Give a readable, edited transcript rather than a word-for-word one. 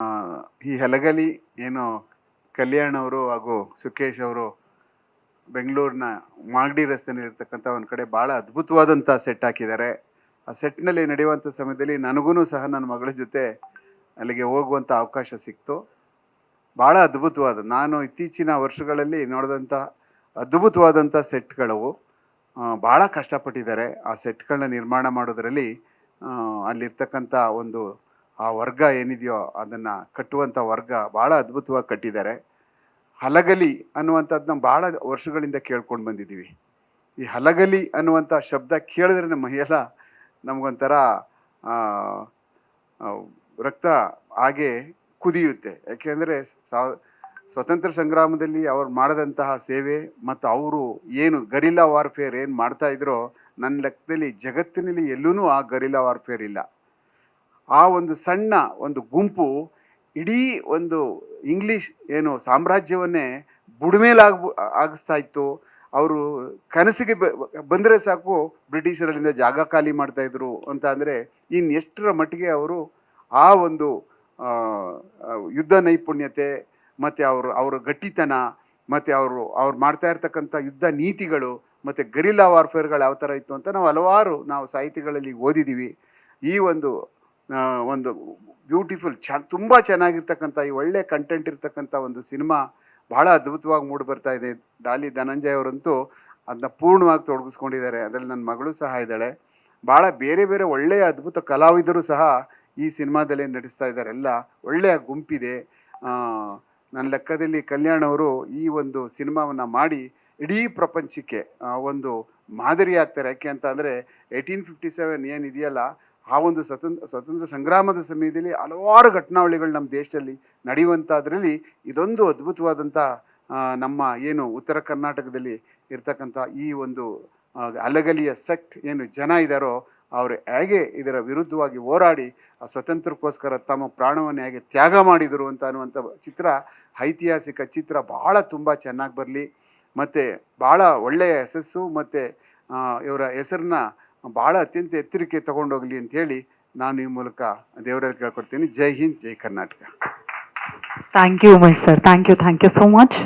ಆ, ಈ ಹಲಗಲಿ ಏನು ಕಲ್ಯಾಣ್ ಅವರು ಹಾಗೂ ಸುಖೇಶ್ ಅವರು ಬೆಂಗಳೂರಿನ ಮಾಗಡಿ ರಸ್ತೆಯಲ್ಲಿ ಇರ್ತಕ್ಕಂಥ ಒಂದು ಕಡೆ ಭಾಳ ಅದ್ಭುತವಾದಂಥ ಸೆಟ್ ಹಾಕಿದ್ದಾರೆ. ಆ ಸೆಟ್ನಲ್ಲಿ ನಡೆಯುವಂಥ ಸಮಯದಲ್ಲಿ ನನಗೂ ಸಹ ನನ್ನ ಮಗಳ ಜೊತೆ ಅಲ್ಲಿಗೆ ಹೋಗುವಂಥ ಅವಕಾಶ ಸಿಕ್ತು. ಭಾಳ ಅದ್ಭುತವಾದ, ನಾನು ಇತ್ತೀಚಿನ ವರ್ಷಗಳಲ್ಲಿ ನೋಡಿದಂಥ ಅದ್ಭುತವಾದಂಥ ಸೆಟ್ಗಳವು. ಭಾಳ ಕಷ್ಟಪಟ್ಟಿದ್ದಾರೆ ಆ ಸೆಟ್ಗಳನ್ನ ನಿರ್ಮಾಣ ಮಾಡೋದರಲ್ಲಿ. ಅಲ್ಲಿರ್ತಕ್ಕಂಥ ಒಂದು ಆ ವರ್ಗ ಏನಿದೆಯೋ ಅದನ್ನು ಕಟ್ಟುವಂಥ ವರ್ಗ ಭಾಳ ಅದ್ಭುತವಾಗಿ ಕಟ್ಟಿದ್ದಾರೆ. ಹಲಗಲಿ ಅನ್ನುವಂಥದ್ದನ್ನ ಭಾಳ ವರ್ಷಗಳಿಂದ ಕೇಳ್ಕೊಂಡು ಬಂದಿದ್ದೀವಿ. ಈ ಹಲಗಲಿ ಅನ್ನುವಂಥ ಶಬ್ದ ಕೇಳಿದ್ರೆ ನಮ್ಮ ಮೈಯೆಲ್ಲ ನಮಗೊಂಥರ ಆ, ಆ, ರಕ್ತ ಹಾಗೆ ಕುದಿಯುತ್ತೆ. ಯಾಕೆಂದರೆ ಸ್ವತಂತ್ರ ಸಂಗ್ರಾಮದಲ್ಲಿ ಅವ್ರು ಮಾಡಿದಂತಹ ಸೇವೆ ಮತ್ತು ಅವರು ಏನು ಗರಿಲ್ಲಾ ವಾರ್ಫೇರ್ ಏನು ಮಾಡ್ತಾ ಇದ್ರೋ, ನನ್ನ ಲೆಕ್ಕದಲ್ಲಿ ಜಗತ್ತಿನಲ್ಲಿ ಎಲ್ಲೂ ಆ ಗರಿಲ್ಲಾ ವಾರ್ಫೇರ್ ಇಲ್ಲ. ಆ ಒಂದು ಸಣ್ಣ ಒಂದು ಗುಂಪು ಇಡೀ ಒಂದು ಇಂಗ್ಲಿಷ್ ಏನು ಸಾಮ್ರಾಜ್ಯವನ್ನೇ ಆಗಿಸ್ತಾ ಇತ್ತು. ಅವರು ಕನಸಿಗೆ ಬಂದರೆ ಸಾಕು ಬ್ರಿಟಿಷರಲ್ಲಿಂದ ಜಾಗ ಖಾಲಿ ಮಾಡ್ತಾಯಿದ್ರು ಅಂತ ಅಂದರೆ ಇನ್ನು ಎಷ್ಟರ ಮಟ್ಟಿಗೆ ಅವರು ಆ ಒಂದು ಯುದ್ಧ ನೈಪುಣ್ಯತೆ ಮತ್ತು ಅವರ ಗಟ್ಟಿತನ ಮತ್ತು ಅವ್ರು ಮಾಡ್ತಾ ಇರ್ತಕ್ಕಂಥ ಯುದ್ಧ ನೀತಿಗಳು ಮತ್ತು ಗರಿಲ್ಲಾ ವಾರ್ಫೇರ್ಗಳು ಯಾವ ಥರ ಇತ್ತು ಅಂತ ನಾವು ಸಾಹಿತಿಗಳಲ್ಲಿ ಓದಿದ್ದೀವಿ. ಈ ಒಂದು ಒಂದು ಬ್ಯೂಟಿಫುಲ್ ತುಂಬ ಚೆನ್ನಾಗಿರ್ತಕ್ಕಂಥ ಈ ಒಳ್ಳೆ ಕಂಟೆಂಟ್ ಇರ್ತಕ್ಕಂಥ ಒಂದು ಸಿನಿಮಾ ಭಾಳ ಅದ್ಭುತವಾಗಿ ಮೂಡಿ ಬರ್ತಾ ಇದೆ. ಡಾಲಿ ಧನಂಜಯ್ ಅವರಂತೂ ಅದನ್ನ ಪೂರ್ಣವಾಗಿ ತೊಡಗಿಸ್ಕೊಂಡಿದ್ದಾರೆ. ಅದರಲ್ಲಿ ನನ್ನ ಮಗಳು ಸಹ ಇದ್ದಾಳೆ. ಭಾಳ ಬೇರೆ ಬೇರೆ ಒಳ್ಳೆಯ ಅದ್ಭುತ ಕಲಾವಿದರು ಸಹ ಈ ಸಿನಿಮಾದಲ್ಲೇ ನಟಿಸ್ತಾ ಇದ್ದಾರೆ. ಎಲ್ಲ ಒಳ್ಳೆಯ ಗುಂಪಿದೆ. ನನ್ನ ಲೆಕ್ಕದಲ್ಲಿ ಕಲ್ಯಾಣ್ ಅವರು ಈ ಒಂದು ಸಿನಿಮಾವನ್ನು ಮಾಡಿ ಇಡೀ ಪ್ರಪಂಚಕ್ಕೆ ಒಂದು ಮಾದರಿ ಆಗ್ತಾರೆ. ಯಾಕೆ ಅಂತ ಅಂದರೆ 1857 ಏನಿದೆಯಲ್ಲ, ಆ ಒಂದು ಸ್ವತಂತ್ರ ಸಂಗ್ರಾಮದ ಸಮಯದಲ್ಲಿ ಹಲವಾರು ಘಟನಾವಳಿಗಳು ನಮ್ಮ ದೇಶದಲ್ಲಿ ನಡೆಯುವಂಥದ್ರಲ್ಲಿ ಇದೊಂದು ಅದ್ಭುತವಾದಂಥ ನಮ್ಮ ಏನು ಉತ್ತರ ಕರ್ನಾಟಕದಲ್ಲಿ ಇರ್ತಕ್ಕಂಥ ಈ ಒಂದು ಹಲಗಲಿಯ ಸೆಕ್ಟ್ ಏನು ಜನ ಇದ್ದಾರೋ ಅವರು ಹೇಗೆ ಇದರ ವಿರುದ್ಧವಾಗಿ ಹೋರಾಡಿ ಆ ಸ್ವತಂತ್ರಕ್ಕೋಸ್ಕರ ತಮ್ಮ ಪ್ರಾಣವನ್ನು ಹೇಗೆ ತ್ಯಾಗ ಮಾಡಿದರು ಅಂತ ಅನ್ನುವಂಥ ಚಿತ್ರ, ಐತಿಹಾಸಿಕ ಚಿತ್ರ ಭಾಳ ತುಂಬ ಚೆನ್ನಾಗಿ ಬರಲಿ ಮತ್ತು ಭಾಳ ಒಳ್ಳೆಯ ಯಶಸ್ಸು ಮತ್ತು ಇವರ ಹೆಸರನ್ನ ಭಾಳ ಅತ್ಯಂತ ಎತ್ತರಕ್ಕೆ ತಗೊಂಡೋಗ್ಲಿ ಅಂತ ಹೇಳಿ ನಾನು ಈ ಮೂಲಕ ದೇವರಲ್ಲಿ ಕೇಳ್ಕೊಡ್ತೀನಿ. Jai Hind, Jai Karnataka. Thank you Umesh sir, thank you so much.